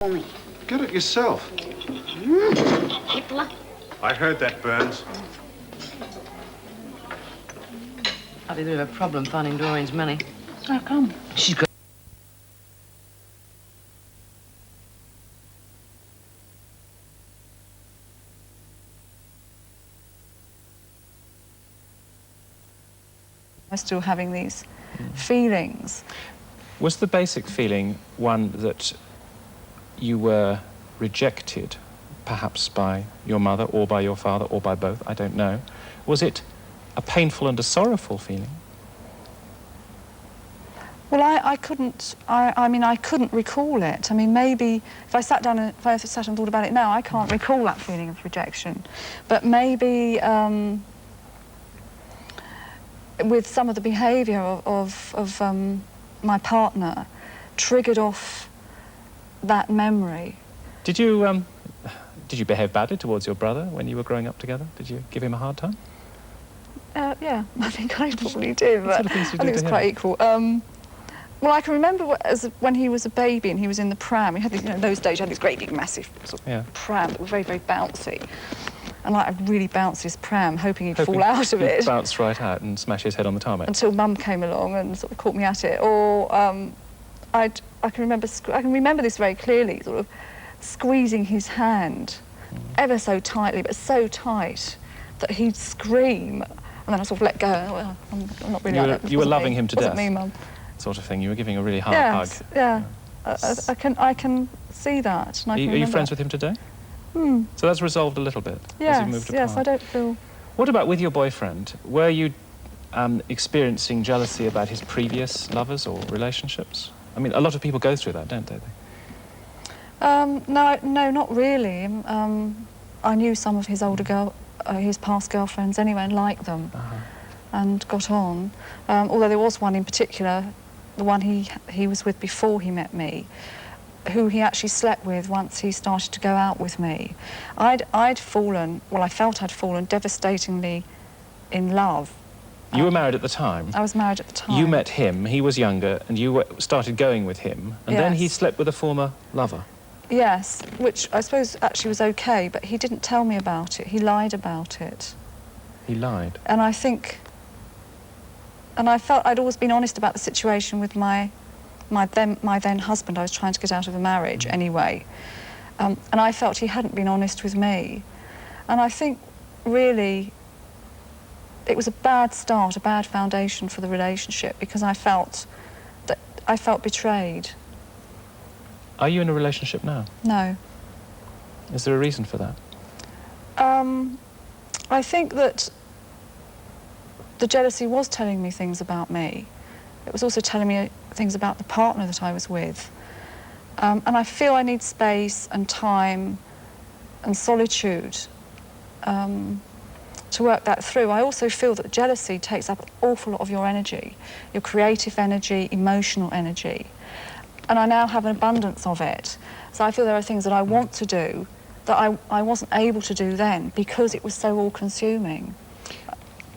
For me. Get it yourself. Hitler. I heard that, Burns. I've a bit of a problem finding Doreen's money. How come? She's got... I'm still having these feelings. Was the basic feeling one that you were rejected, perhaps by your mother or by your father or by both, I don't know? Was it a painful and a sorrowful feeling? Well, I couldn't recall it. I mean, maybe if I sat down and thought about it now, I can't recall that feeling of rejection. But maybe with some of the behaviour of my partner triggered off that memory. Did you behave badly towards your brother when you were growing up together? Did you give him a hard time? Yeah, I think I probably did, but What sort of things did you I think do it was to quite him? equal. Well, I can remember when he was a baby and he was in the pram. We had these, those days you had this great big massive sort of pram that was very, very bouncy. And I'd really bounce this pram, hoping he'd fall out of it. Bounce right out and smash his head on the tarmac. Until Mum came along and sort of caught me at it. Or I can remember this very clearly, sort of squeezing his hand ever so tightly, but so tight that he'd scream, and then I sort of let go. Well, I'm not really like that. You were loving him to death. Wasn't me, Mum. Sort of thing. You were giving a really hard Yes, hug. yeah. I can see that. And Are you friends with him today? So that's resolved a little bit as you've moved apart. Yes, I don't feel... What about with your boyfriend? Were you experiencing jealousy about his previous lovers or relationships? I mean, a lot of people go through that, don't they? No, not really. I knew some of his his past girlfriends anyway, and liked them, and got on. Although there was one in particular, the one he was with before he met me, who he actually slept with once he started to go out with me. I'd fallen, well, I felt I'd fallen devastatingly in love. You were married at the time. I was married at the time. You met him, he was younger, and you started going with him, and then he slept with a former lover. Yes, which I suppose actually was okay, but he didn't tell me about it. He lied about it. He lied? And I felt I'd always been honest about the situation with my then husband. I was trying to get out of the marriage anyway. And I felt he hadn't been honest with me. And I think, really, it was a bad start, a bad foundation for the relationship, because I felt betrayed. Are you in a relationship now? No. Is there a reason for that? I think that the jealousy was telling me things about me. It was also telling me things about the partner that I was with. And I feel I need space and time and solitude to work that through. I also feel that jealousy takes up an awful lot of your energy, your creative energy, emotional energy. And I now have an abundance of it. So I feel there are things that I want to do that I wasn't able to do then because it was so all-consuming.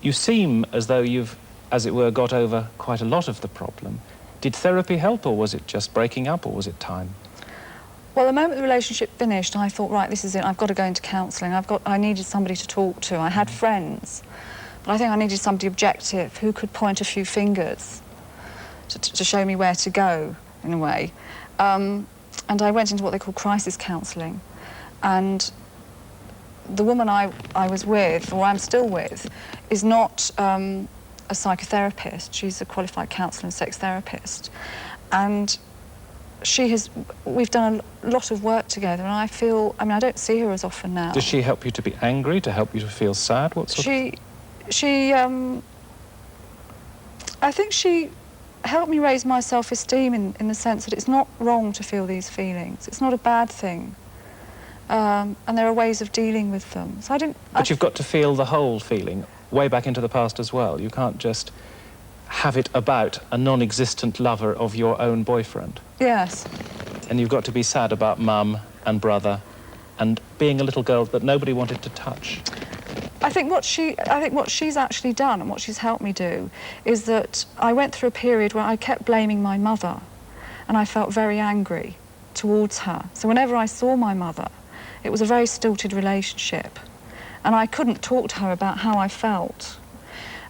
You seem as though you've, as it were, got over quite a lot of the problem. Did therapy help, or was it just breaking up, or was it time? Well, the moment the relationship finished, I thought, right, this is it. I've got to go into counselling. I needed somebody to talk to. I had friends, but I think I needed somebody objective who could point a few fingers to show me where to go, in a way. And I went into what they call crisis counselling. And the woman I was with, or I'm still with, is not a psychotherapist. She's a qualified counsellor and sex therapist. And we've done a lot of work together, and I don't see her as often now. Does she help you to be angry, to help you to feel sad? What sort of... I think she helped me raise my self-esteem in the sense that it's not wrong to feel these feelings. It's not a bad thing. And there are ways of dealing with them. So But you've got to feel the whole feeling, way back into the past as well. You can't just have it about a non-existent lover of your own boyfriend. Yes. And you've got to be sad about mum and brother and being a little girl that nobody wanted to touch. I think what she's actually done and what she's helped me do is that I went through a period where I kept blaming my mother, and I felt very angry. towards her. So whenever I saw my mother, it was a very stilted relationship. And I couldn't talk to her about how I felt.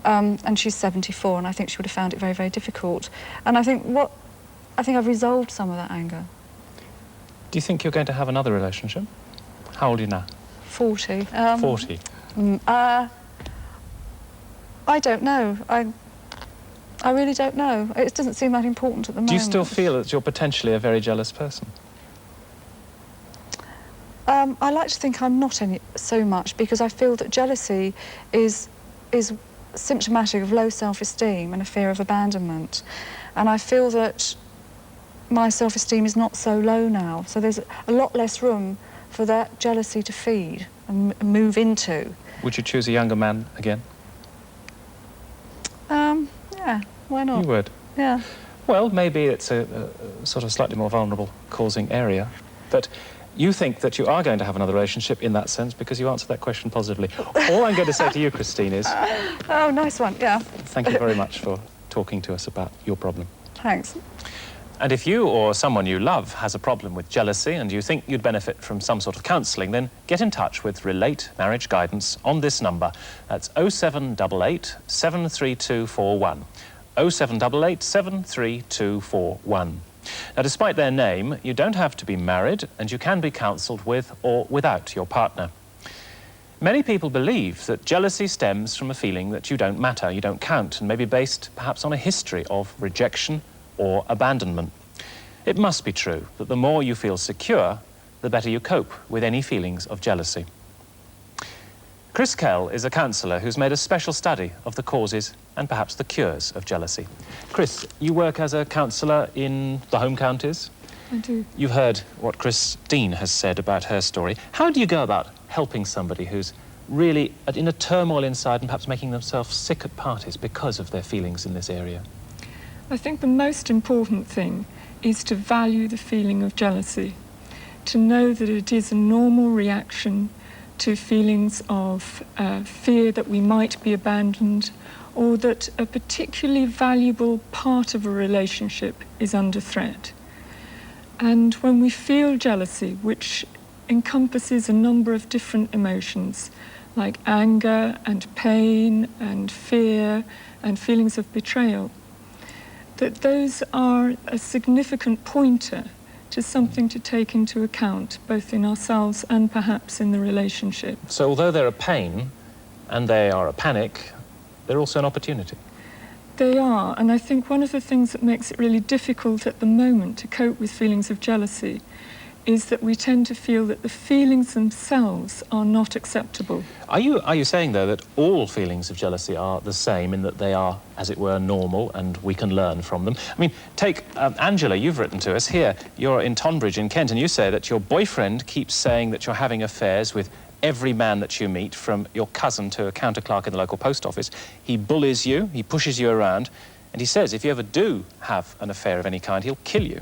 And she's 74, and I think she would have found it very, very difficult. And I think I've resolved some of that anger. Do you think you're going to have another relationship? How old are you now? 40. 40. I don't know. I really don't know. It doesn't seem that important at the moment. Do you still feel that you're potentially a very jealous person? I like to think I'm not so much, because I feel that jealousy is symptomatic of low self-esteem and a fear of abandonment. And I feel that my self-esteem is not so low now, so there's a lot less room for that jealousy to feed and move into. Would you choose a younger man again? Yeah, why not? You would? Yeah. Well, maybe it's a sort of slightly more vulnerable causing area, but you think that you are going to have another relationship in that sense because you answered that question positively. All I'm going to say to you, Christine, is... Oh, nice one, yeah. Thank you very much for talking to us about your problem. Thanks. And if you or someone you love has a problem with jealousy and you think you'd benefit from some sort of counselling, then get in touch with Relate Marriage Guidance on this number. That's 0788 73241. 0788 73241. Now, despite their name, you don't have to be married, and you can be counselled with or without your partner. Many people believe that jealousy stems from a feeling that you don't matter, you don't count, and may be based perhaps on a history of rejection or abandonment. It must be true that the more you feel secure, the better you cope with any feelings of jealousy. Chris Kell is a counsellor who's made a special study of the causes and perhaps the cures of jealousy. Chris, you work as a counsellor in the home counties? I do. You've heard what Christine has said about her story. How do you go about helping somebody who's really in a turmoil inside and perhaps making themselves sick at parties because of their feelings in this area? I think the most important thing is to value the feeling of jealousy, to know that it is a normal reaction to feelings of fear that we might be abandoned, or that a particularly valuable part of a relationship is under threat. And when we feel jealousy, which encompasses a number of different emotions, like anger and pain and fear and feelings of betrayal, that those are a significant pointer to something to take into account, both in ourselves and perhaps in the relationship. So although they're a pain and they are a panic, they're also an opportunity. They are, and I think one of the things that makes it really difficult at the moment to cope with feelings of jealousy is that we tend to feel that the feelings themselves are not acceptable. Are you saying, though, that all feelings of jealousy are the same in that they are, as it were, normal and we can learn from them? I mean, take Angela, you've written to us here. You're in Tonbridge in Kent, and you say that your boyfriend keeps saying that you're having affairs with every man that you meet, from your cousin to a counter clerk in the local post office. He bullies you, he pushes you around, and he says if you ever do have an affair of any kind, he'll kill you.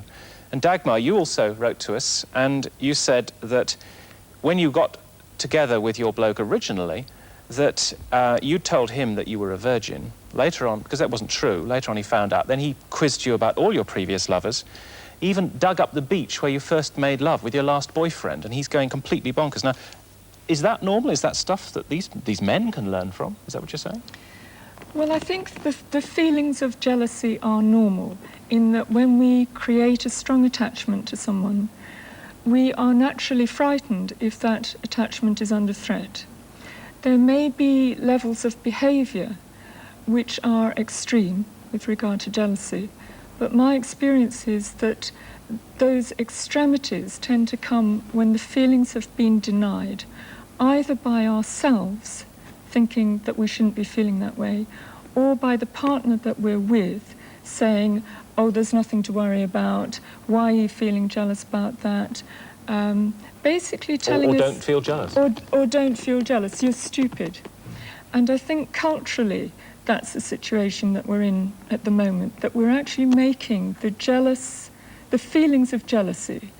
And Dagmar, you also wrote to us, and you said that when you got together with your bloke originally, that you told him that you were a virgin. Later on, because that wasn't true, later on he found out. Then he quizzed you about all your previous lovers, even dug up the beach where you first made love with your last boyfriend, and he's going completely bonkers. Now, is that normal? Is that stuff that these men can learn from? Is that what you're saying? Well, I think the feelings of jealousy are normal, in that when we create a strong attachment to someone, we are naturally frightened if that attachment is under threat. There may be levels of behaviour which are extreme with regard to jealousy, but my experience is that those extremities tend to come when the feelings have been denied, either by ourselves, thinking that we shouldn't be feeling that way, or by the partner that we're with, saying, oh, there's nothing to worry about, why are you feeling jealous about that? Basically telling us... Or don't feel jealous. Or don't feel jealous, you're stupid. And I think culturally, that's the situation that we're in at the moment, that we're actually making the feelings of jealousy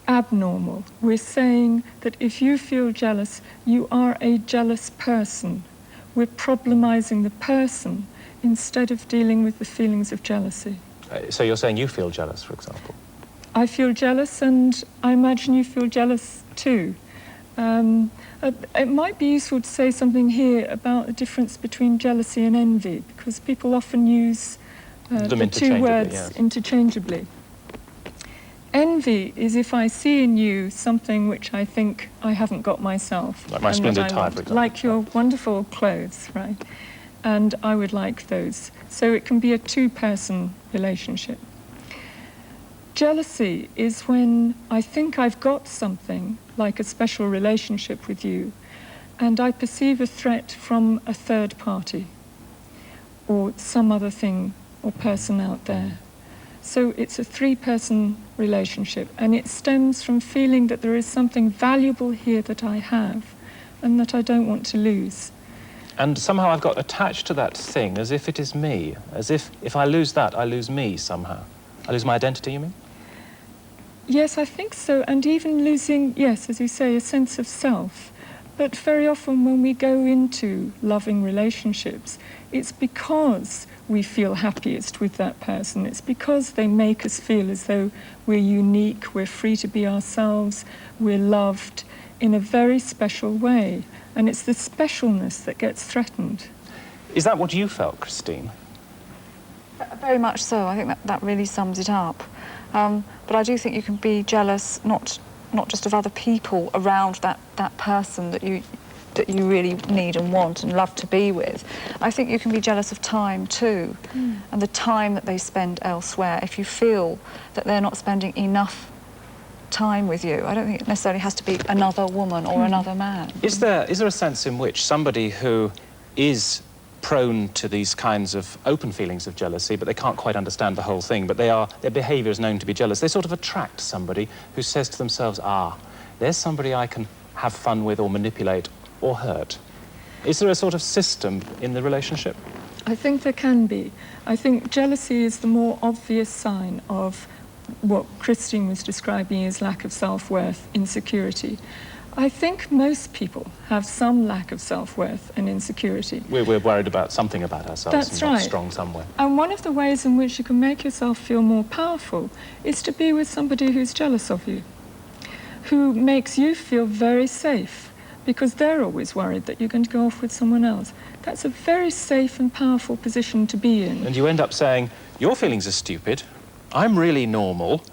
abnormal. We're saying that if you feel jealous, you are a jealous person. We're problemizing the person instead of dealing with the feelings of jealousy. So you're saying you feel jealous, for example? I feel jealous, and I imagine you feel jealous too. It might be useful to say something here about the difference between jealousy and envy, because people often use the two words yes. interchangeably. Envy is if I see in you something which I think I haven't got myself. Like my and splendid that I tie, want. for example. Like your wonderful clothes, right? And I would like those. So it can be a two-person relationship. Jealousy is when I think I've got something, like a special relationship with you, and I perceive a threat from a third party or some other thing or person out there. So it's a three-person relationship, and it stems from feeling that there is something valuable here that I have and that I don't want to lose. And somehow I've got attached to that thing as if it is me, as if I lose that, I lose me somehow. I lose my identity, you mean? Yes, I think so, and even losing, yes, as you say, a sense of self. But very often when we go into loving relationships, it's because we feel happiest with that person. It's because they make us feel as though we're unique, we're free to be ourselves, we're loved in a very special way. And it's the specialness that gets threatened. Is that what you felt, Christine? Very much so. I think that really sums it up. But I do think you can be jealous not just of other people around that person that you really need and want and love to be with. I think you can be jealous of time too, and the time that they spend elsewhere. If you feel that they're not spending enough time with you, I don't think it necessarily has to be another woman or another man. Is there a sense in which somebody who is prone to these kinds of open feelings of jealousy, but they can't quite understand the whole thing, but their behaviour is known to be jealous, they sort of attract somebody who says to themselves, there's somebody I can have fun with or manipulate or hurt. Is there a sort of system in the relationship? I think there can be. I think jealousy is the more obvious sign of what Christine was describing as lack of self-worth, insecurity. I think most people have some lack of self-worth and insecurity. We're worried about something about ourselves. That's and not right. strong somewhere. And one of the ways in which you can make yourself feel more powerful is to be with somebody who's jealous of you, who makes you feel very safe, because they're always worried that you're going to go off with someone else. That's a very safe and powerful position to be in. And you end up saying, your feelings are stupid, I'm really normal,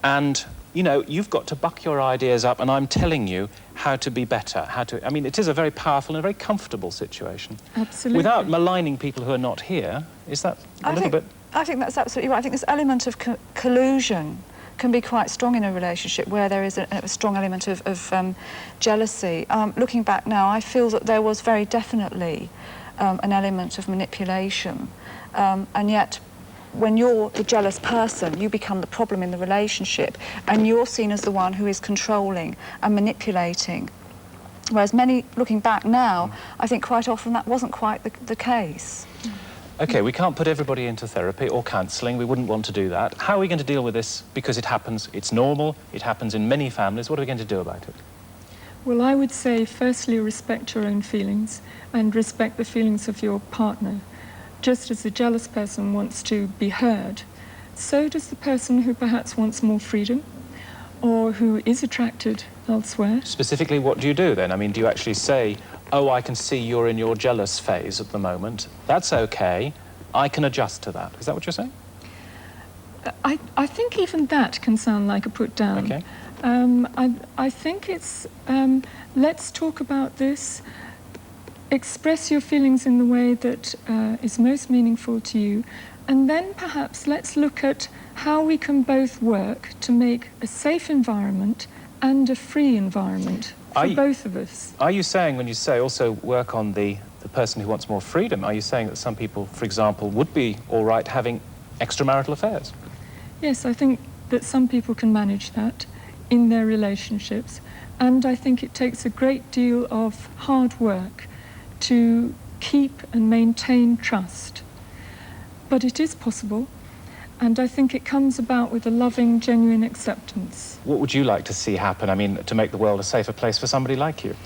and you know, you've got to buck your ideas up, and I'm telling you how to be better, I mean, it is a very powerful and a very comfortable situation. Absolutely. Without maligning people who are not here, is that a little bit... I think that's absolutely right. I think this element of collusion can be quite strong in a relationship where there is a strong element of jealousy. Looking back now, I feel that there was very definitely an element of manipulation, and yet when you're the jealous person, you become the problem in the relationship, and you're seen as the one who is controlling and manipulating. Whereas looking back now, I think quite often that wasn't quite the case. OK, we can't put everybody into therapy or counselling. We wouldn't want to do that. How are we going to deal with this? Because it happens, it's normal, it happens in many families. What are we going to do about it? Well, I would say, firstly, respect your own feelings and respect the feelings of your partner. Just as the jealous person wants to be heard, so does the person who perhaps wants more freedom or who is attracted elsewhere. Specifically, what do you do then? I mean, do you actually say, oh, I can see you're in your jealous phase at the moment. That's OK. I can adjust to that. Is that what you're saying? I think even that can sound like a put down. OK. I think it's, let's talk about this. Express your feelings in the way that is most meaningful to you, and then perhaps let's look at how we can both work to make a safe environment and a free environment for both of us. Are you saying, when you say also work on the person who wants more freedom, are you saying that some people, for example, would be all right having extramarital affairs? Yes, I think that some people can manage that in their relationships, and I think it takes a great deal of hard work to keep and maintain trust. But it is possible, and I think it comes about with a loving, genuine acceptance. What would you like to see happen, I mean, to make the world a safer place for somebody like you?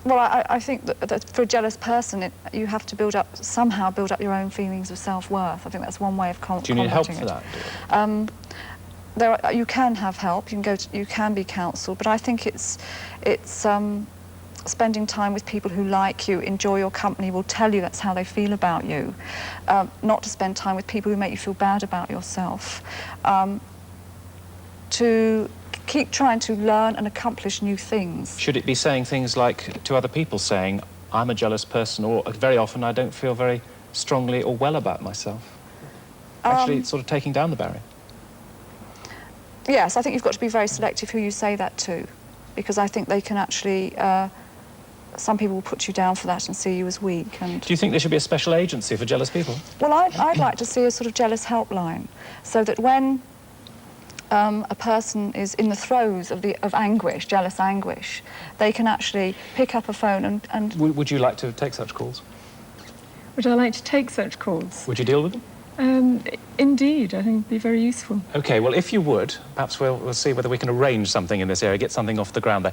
Well, I think that for a jealous person, you have to somehow build up your own feelings of self-worth. I think that's one way of combating it. Do you need help for that? You can have help. You can be counselled, but I think it's spending time with people who like you, enjoy your company, will tell you that's how they feel about you. Not to spend time with people who make you feel bad about yourself. To keep trying to learn and accomplish new things. Should it be saying things like to other people, saying, I'm a jealous person, or very often I don't feel very strongly or well about myself? Actually, it's sort of taking down the barrier. Yes, I think you've got to be very selective who you say that to, because I think they can actually... some people will put you down for that and see you as weak. And do you think there should be a special agency for jealous people? Well, I'd like to see a sort of jealous helpline, so that when a person is in the throes of anguish, jealous anguish, they can actually pick up a phone and... Would you like to take such calls? Would I like to take such calls? Would you deal with them? Indeed, I think it'd be very useful. OK, well, if you would, perhaps we'll see whether we can arrange something in this area, get something off the ground there.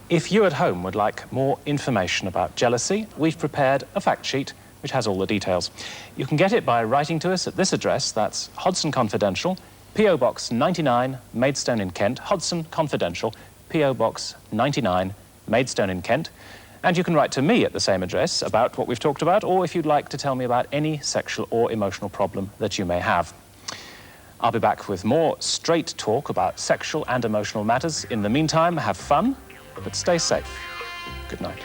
If you at home would like more information about jealousy, we've prepared a fact sheet which has all the details. You can get it by writing to us at this address, that's Hodson Confidential, P.O. Box 99, Maidstone in Kent, Hodson Confidential, P.O. Box 99, Maidstone in Kent. And you can write to me at the same address about what we've talked about, or if you'd like to tell me about any sexual or emotional problem that you may have. I'll be back with more straight talk about sexual and emotional matters. In the meantime, have fun, but stay safe. Good night.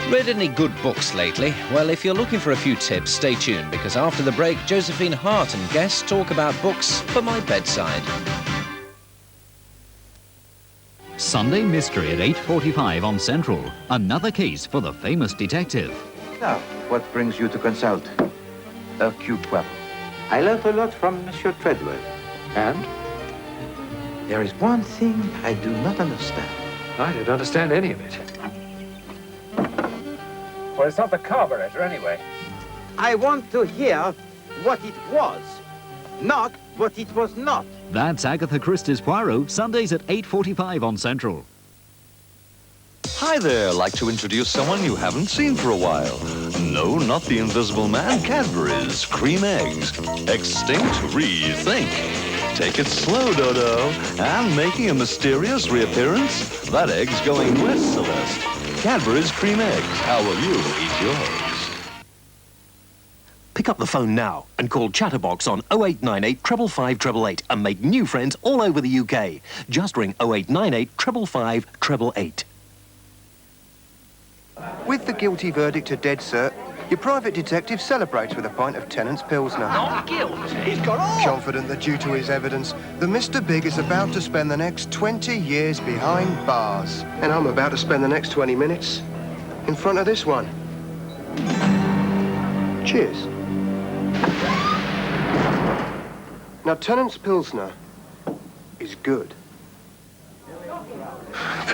Read any good books lately? Well, if you're looking for a few tips, stay tuned, because after the break, Josephine Hart and guests talk about books for my bedside. Sunday Mystery at 8:45 on Central. Another case for the famous detective. Now, what brings you to consult? Hercule Poirot. I learnt a lot from Monsieur Treadwell. And? There is one thing I do not understand. I don't understand any of it. Well, it's not the carburetor, anyway. I want to hear what it was, not what it was not. That's Agatha Christie's Poirot, Sundays at 8:45 on Central. Hi there, like to introduce someone you haven't seen for a while. No, not the Invisible Man, Cadbury's Creme Eggs. Extinct, rethink. Take it slow, Dodo. And making a mysterious reappearance, that egg's going west, Celeste. Cadbury's Creme Eggs. How will you eat yours? Pick up the phone now and call Chatterbox on 0898 555 888 and make new friends all over the UK. Just ring 0898 555 888. With the guilty verdict to dead cert, your private detective celebrates with a pint of Tennent's Pilsner. Not guilty. He's got off. Confident that due to his evidence, the Mr. Big is about to spend the next 20 years behind bars. And I'm about to spend the next 20 minutes in front of this one. Cheers. Now, Tennent's Pilsner is good,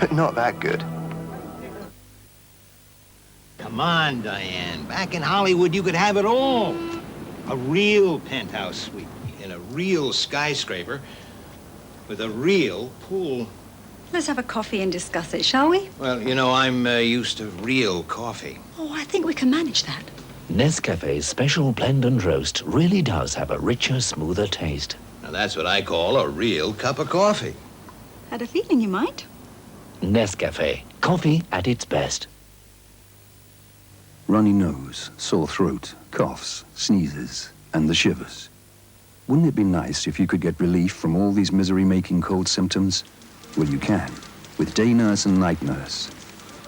but not that good. Come on, Diane. Back in Hollywood, you could have it all. A real penthouse suite in a real skyscraper with a real pool. Let's have a coffee and discuss it, shall we? Well, you know, I'm used to real coffee. Oh, I think we can manage that. Nescafe's special blend and roast really does have a richer, smoother taste. Now, that's what I call a real cup of coffee. Had a feeling you might. Nescafe, coffee at its best. Runny nose, sore throat, coughs, sneezes, and the shivers. Wouldn't it be nice if you could get relief from all these misery-making cold symptoms? Well, you can, with Day Nurse and Night Nurse.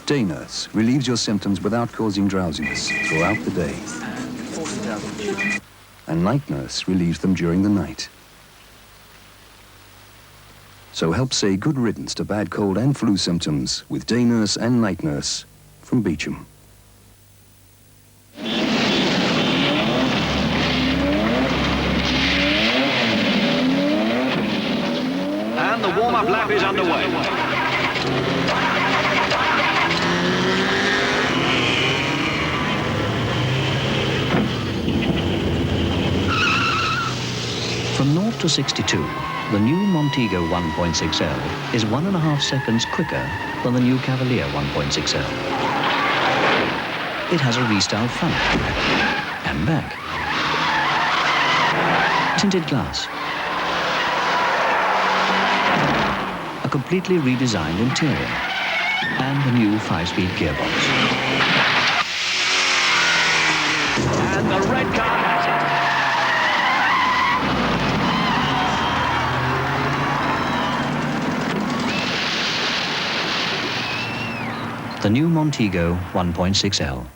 Day Nurse relieves your symptoms without causing drowsiness throughout the day. And Night Nurse relieves them during the night. So help say good riddance to bad cold and flu symptoms with day nurse and night nurse from Beecham. And the warm-up lap is underway. From 0 to 62, the new Montego 1.6L is 1.5 seconds quicker than the new Cavalier 1.6L. It has a restyled front and back, tinted glass, a completely redesigned interior, and a new 5-speed gearbox. And the red car has it. The new Montego 1.6L.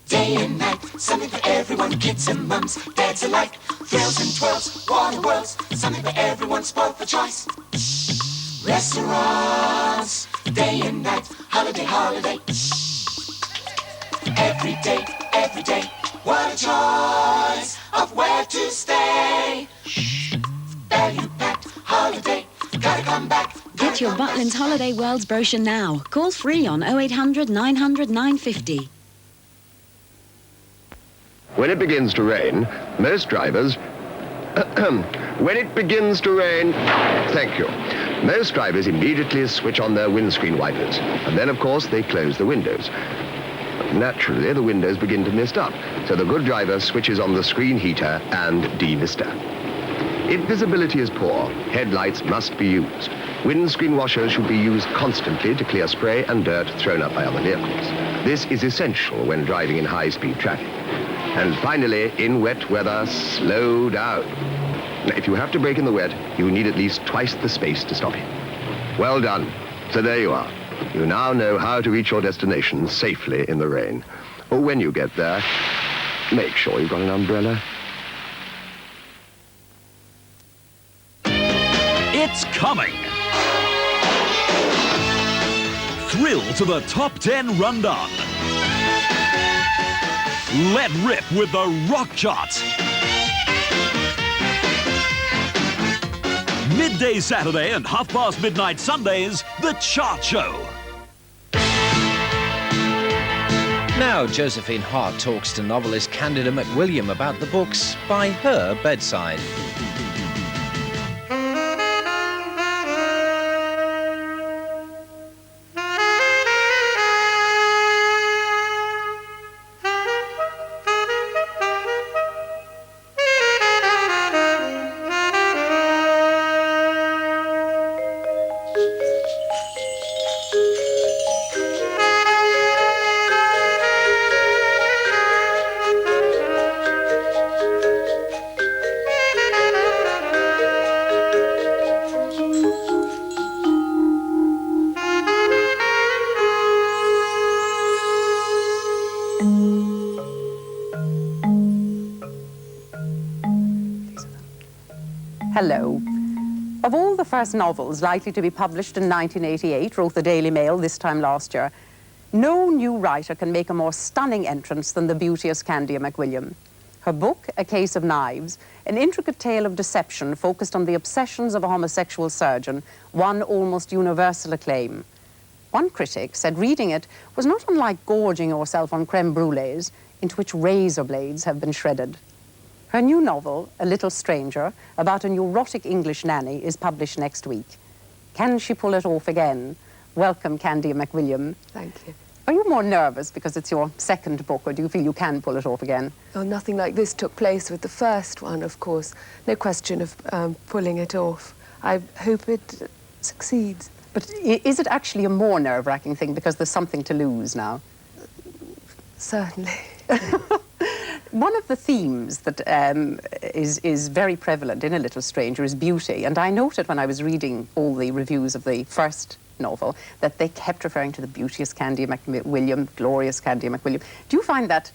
Day and night, something for everyone, kids and mums, dads alike. Thrills and twirls, water worlds, something for everyone, spoiled for choice. Restaurants, day and night, holiday, holiday. Every day, what a choice of where to stay. Value-packed holiday, gotta come back. Get your Butlin's Holiday Worlds brochure now. Call free on 0800 900 950. When it begins to rain, most drivers... when it begins to rain... Thank you. Most drivers immediately switch on their windscreen wipers. And then, of course, they close the windows. Naturally, the windows begin to mist up. So the good driver switches on the screen heater and demister. If visibility is poor, headlights must be used. Windscreen washers should be used constantly to clear spray and dirt thrown up by other vehicles. This is essential when driving in high-speed traffic. And finally, in wet weather, slow down. Now, if you have to brake in the wet, you need at least twice the space to stop it. Well done. So there you are. You now know how to reach your destination safely in the rain. Or when you get there, make sure you've got an umbrella. It's coming. Thrill to the top 10 rundown. Let rip with the rock chart. Midday Saturday and midnight Sundays, the Chart Show. Now Josephine Hart talks to novelist Candida McWilliam about the books by her bedside. Hello. Of all the first novels likely to be published in 1988, wrote the Daily Mail this time last year, no new writer can make a more stunning entrance than the beauteous Candida McWilliam. Her book, A Case of Knives, an intricate tale of deception focused on the obsessions of a homosexual surgeon, won almost universal acclaim. One critic said reading it was not unlike gorging yourself on creme brulees into which razor blades have been shredded. Her new novel, A Little Stranger, about a neurotic English nanny, is published next week. Can she pull it off again? Welcome, Candida McWilliam. Thank you. Are you more nervous because it's your second book, or do you feel you can pull it off again? Oh, nothing like this took place with the first one, of course. No question of pulling it off. I hope it succeeds. But is it actually a more nerve-wracking thing because there's something to lose now? Certainly. One of the themes that is very prevalent in A Little Stranger is beauty, and I noted when I was reading all the reviews of the first novel that they kept referring to the beauteous Candida McWilliam, glorious Candida McWilliam. Do you find that